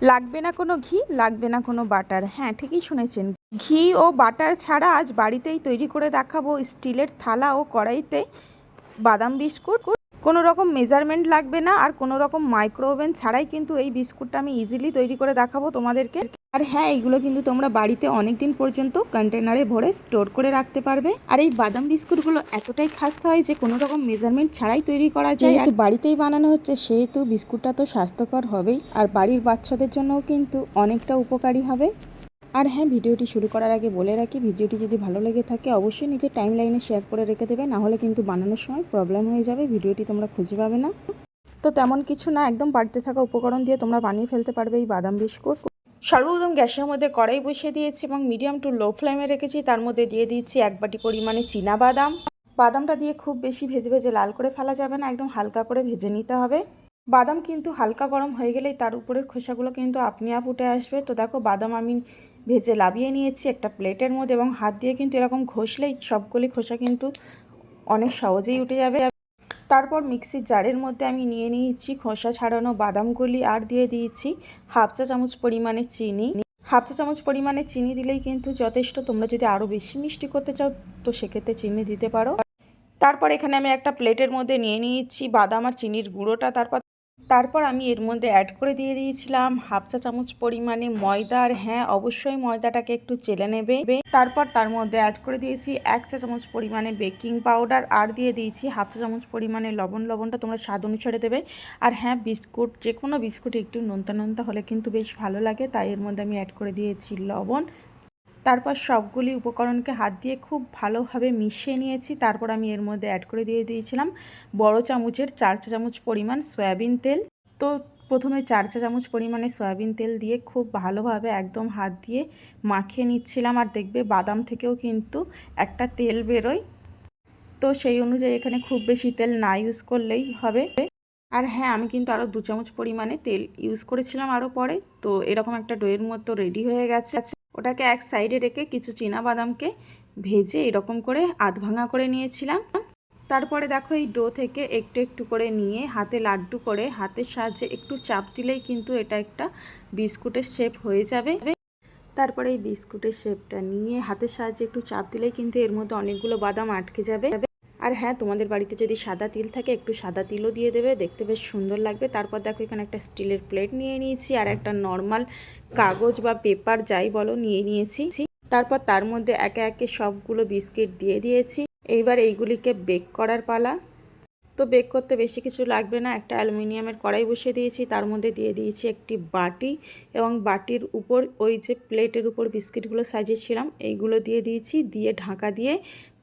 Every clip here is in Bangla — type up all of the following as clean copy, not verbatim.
লাগবে না কোনো ঘি, লাগবে না কোনো বাটার। হ্যাঁ, ঠিকই শুনেছেন। ঘি ও বাটার ছাড়া আজ বাড়িতেই তৈরি করে দেখাবো স্টিলের থালা ও কড়াইতে বাদাম বিস্কুট। কোনো রকম মেজারমেন্ট লাগবে না আর কোনো রকম মাইক্রো ওভেন ছাড়াই কিন্তু এই বিস্কুটটা আমি ইজিলি তৈরি করে দেখাবো তোমাদেরকে। আর হ্যাঁ, এইগুলো কিন্তু তোমরা বাড়িতে অনেক দিন পর্যন্ত কন্টেনারে ভরে স্টোর করে রাখতে পারবে। আর এই বাদাম বিস্কুটগুলো এতটাই খাস্তা হয় যে কোনো রকম মেজারমেন্ট ছাড়াই তৈরি করা যায়। আর বাড়িতেই বানানো হচ্ছে সেহেতু বিস্কুটটা তো স্বাস্থ্যকর হবেই, আর বাড়ির বাচ্চাদের জন্যও কিন্তু অনেকটা উপকারী হবে। আর হ্যাঁ, ভিডিওটি শুরু করার আগে বলে রাখি, ভিডিওটি যদি ভালো লেগে থাকে অবশ্যই নিজের টাইম লাইনে শেয়ার করে রেখে দেবে, নাহলে কিন্তু বানানোর সময় প্রবলেম হয়ে যাবে, ভিডিওটি তোমরা খুঁজে পাবে না। তো তেমন কিছু না, একদম বাড়িতে থাকা উপকরণ দিয়ে তোমরা বানিয়ে ফেলতে পারবে এই বাদাম বিস্কুট। সর্বপ্রথম গ্যাসের মধ্যে কড়াই বসিয়ে দিয়েছি এবং মিডিয়াম টু লো ফ্লেমে রেখেছি। তার মধ্যে দিয়ে দিচ্ছি 1 বাটি পরিমাণে চীনা বাদাম। বাদামটা দিয়ে খুব বেশি ভেজে ভেজে লাল করে ফেলা যাবে না, একদম হালকা করে ভেজে নিতে হবে। বাদাম কিন্তু হালকা গরম হয়ে গেলেই তার উপরের খোসাগুলো কিন্তু আপনি আপ উঠে আসবে। তো দেখো, বাদাম আমি ভেজে লাভিয়ে নিয়েছি একটা প্লেটের মধ্যে এবং হাত দিয়ে কিন্তু এরকম ঘষলেই সবগুলি খোসা কিন্তু অনেক সহজেই উঠে যাবে। তারপর মিক্সির জারের মধ্যে আমি নিয়ে নিয়েছি খোসা ছাড়ানো বাদামগুলি আর দিয়ে দিয়েছি হাফ চা চামচ পরিমাণে চিনি। হাফ চা চামচ পরিমাণে চিনি দিলেই কিন্তু যথেষ্ট। তোমরা যদি আরও বেশি মিষ্টি করতে চাও তো সেক্ষেত্রে চিনি দিতে পারো। তারপর এখানে আমি একটা প্লেটের মধ্যে নিয়ে নিয়েছি বাদাম আর চিনির গুঁড়োটা। তারপর আমি এর মধ্যে অ্যাড করে দিয়ে দিয়েছিলাম হাফ চা চামচ পরিমাণে ময়দা। আর হ্যাঁ, অবশ্যই ময়দাটাকে একটু চেলে নেবে। তারপর তার মধ্যে অ্যাড করে দিয়েছি 1 চা চামচ পরিমাণে বেকিং পাউডার আর দিয়ে দিয়েছি হাফ চা চামচ পরিমাণে লবণ। লবণটা তোমরা স্বাদ অনুসারে দেবে। আর হ্যাঁ, বিস্কুট যে কোনো বিস্কুট একটু নোনতা নোনতা হলে কিন্তু বেশ ভালো লাগে, তাই এর মধ্যে আমি অ্যাড করে দিয়েছি লবণ। তারপর সবগুলি উপকরণকে হাত দিয়ে খুব ভালোভাবে মিশিয়ে নিয়েছি। তারপর আমি এর মধ্যে অ্যাড করে দিয়ে দিয়েছিলাম বড় চামচের 4 চা চামচ পরিমাণ সয়াবিন তেল। তো প্রথমে 4 চা চামচ পরিমাণে সয়াবিন তেল দিয়ে খুব ভালোভাবে একদম হাত দিয়ে মাখিয়ে নিচ্ছিলাম। আর দেখবে বাদাম থেকেও কিন্তু একটা তেল বেরোয়, তো সেই অনুযায়ী এখানে খুব বেশি তেল না ইউজ করলেই হবে। আর হ্যাঁ, আমি কিন্তু আরও 2 চামচ পরিমাণে তেল ইউজ করেছিলাম আরও পরে। তো এরকম একটা ডোয়ের মতো রেডি হয়ে গেছে। ওটাকে এক সাইডে রেখে কিছু চীনা বাদামকে ভেজে এরকম করে আধ ভাঙা করে নিয়েছিলাম। তারপরে দেখো, এই ডো থেকে একটু একটু করে নিয়ে হাতে লাড্ডু করে হাতের সাহায্যে একটু চাপ দিলেই কিন্তু এটা একটা বিস্কুটের শেপ হয়ে যাবে। তারপরে এই বিস্কুটের শেপটা নিয়ে হাতের সাহায্যে একটু চাপ দিলেই কিন্তু এর মধ্যে অনেকগুলো বাদাম আটকে যাবে। আর হ্যাঁ, তোমাদের বাড়িতে যদি সাদা তিল থাকে একটু সাদা তিলও দিয়ে দেবে, দেখতে বেশ সুন্দর লাগবে। তারপর দেখো, এখানে একটা স্টিলের প্লেট নিয়ে নিয়েছি আর একটা নর্মাল কাগজ বা পেপার যাই বলো নিয়ে নিয়েছি। তারপর তার মধ্যে একে একে সবগুলো বিস্কিট দিয়ে দিয়েছি। এইবার এইগুলিকে বেক করার পালা। তো বেক করতে বেশি কিছু লাগবে না, একটা অ্যালুমিনিয়ামের কড়াই বসিয়ে দিয়েছি, তার মধ্যে দিয়ে দিয়েছি একটি বাটি এবং বাটির উপর ওই যে প্লেটের উপর বিস্কিটগুলো সাজিয়েছিলাম এইগুলো দিয়ে দিয়েছি। দিয়ে ঢাকা দিয়ে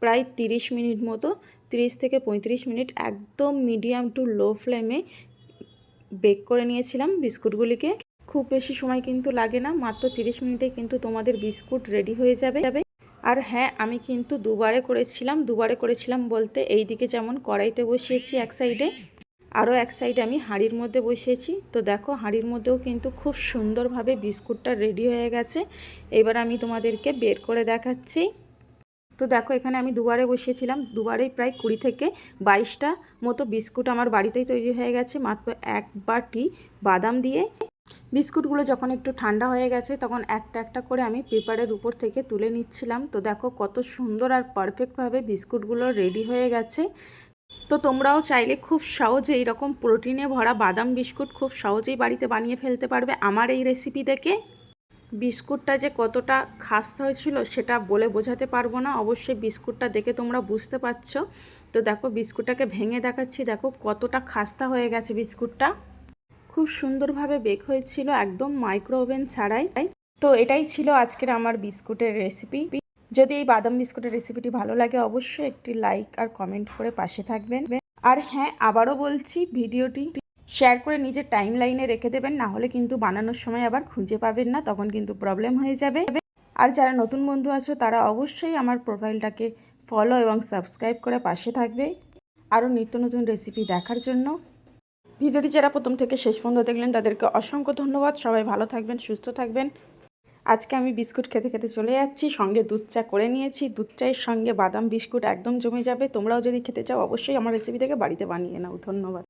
প্রায় 30 মিনিট মতো, 30 থেকে 35 মিনিট একদম মিডিয়াম টু লো ফ্লেমে বেক করে নিয়েছিলাম বিস্কুটগুলিকে। খুব বেশি সময় কিন্তু লাগে না, মাত্র 30 মিনিটে কিন্তু তোমাদের বিস্কুট রেডি হয়ে যাবে। আর হ্যাঁ, আমি কিন্তু দুবারে করেছিলাম বলতে এই দিকে যেমন কড়াইতে বসিয়েছি এক সাইডে, আরও এক সাইডে আমি হাঁড়ির মধ্যে বসিয়েছি। তো দেখো, হাঁড়ির মধ্যেও কিন্তু খুব সুন্দরভাবে বিস্কুটটা রেডি হয়ে গেছে। এবার আমি তোমাদেরকে বের করে দেখাচ্ছি। তো দেখো, এখানে আমি দুবারে বসিয়েছিলাম, দুবারেই প্রায় 20 থেকে 22টা মতো বিস্কুট আমার বাড়িতেই তৈরি হয়ে গেছে মাত্র 1 বাটি বাদাম দিয়ে। বিস্কুটগুলো যখন একটু ঠান্ডা হয়ে গেছে তখন একটা একটা করে আমি পেপারের উপর থেকে তুলে নিচ্ছিলাম। তো দেখো কত সুন্দর আর পারফেক্টভাবে বিস্কুটগুলো রেডি হয়ে গেছে। তো তোমরাও চাইলে খুব সহজে এইরকম প্রোটিনে ভরা বাদাম বিস্কুট খুব সহজেই বাড়িতে বানিয়ে ফেলতে পারবে আমার এই রেসিপি দেখে। বিস্কুটটা যে কতটা খাস্তা হয়েছিল সেটা বলে বোঝাতে পারবো না, অবশ্যই বিস্কুটটা দেখে তোমরা বুঝতে পারছো। তো দেখো, বিস্কুটটাকে ভেঙে দেখাচ্ছি, দেখো কতটা খাস্তা হয়ে গেছে বিস্কুটটা। খুব সুন্দরভাবে বেক হয়েছিল একদম মাইক্রো ওভেন ছাড়াই। তো এটাই ছিল আজকের আমার বিস্কুটের রেসিপি। যদি এই বাদাম বিস্কুটের রেসিপিটি ভালো লাগে অবশ্যই একটি লাইক আর কমেন্ট করে পাশে থাকবেন। আর হ্যাঁ, আবারও বলছি, ভিডিওটি শেয়ার করে নিজের টাইম লাইনে রেখে দেবেন, না হলে কিন্তু বানানোর সময় আবার খুঁজে পাবেন না, তখন কিন্তু প্রবলেম হয়ে যাবে। আর যারা নতুন বন্ধু আছো তারা অবশ্যই আমার প্রোফাইলটাকে ফলো এবং সাবস্ক্রাইব করে পাশে থাকবে আরও নিত্য নতুন রেসিপি দেখার জন্য। ভিডিওটি যারা প্রথম থেকে শেষ পর্যন্ত দেখলেন তাদেরকে অসংখ্য ধন্যবাদ। সবাই ভালো থাকবেন, সুস্থ থাকবেন। আজকে আমি বিস্কুট খেতে খেতে চলে যাচ্ছি, সঙ্গে দুধ চা করে নিয়েছি। দুধ চায়ের সঙ্গে বাদাম বিস্কুট একদম জমে যাবে। তোমরাও যদি খেতে চাও অবশ্যই আমার রেসিপি থেকে বাড়িতে বানিয়ে নাও। ধন্যবাদ।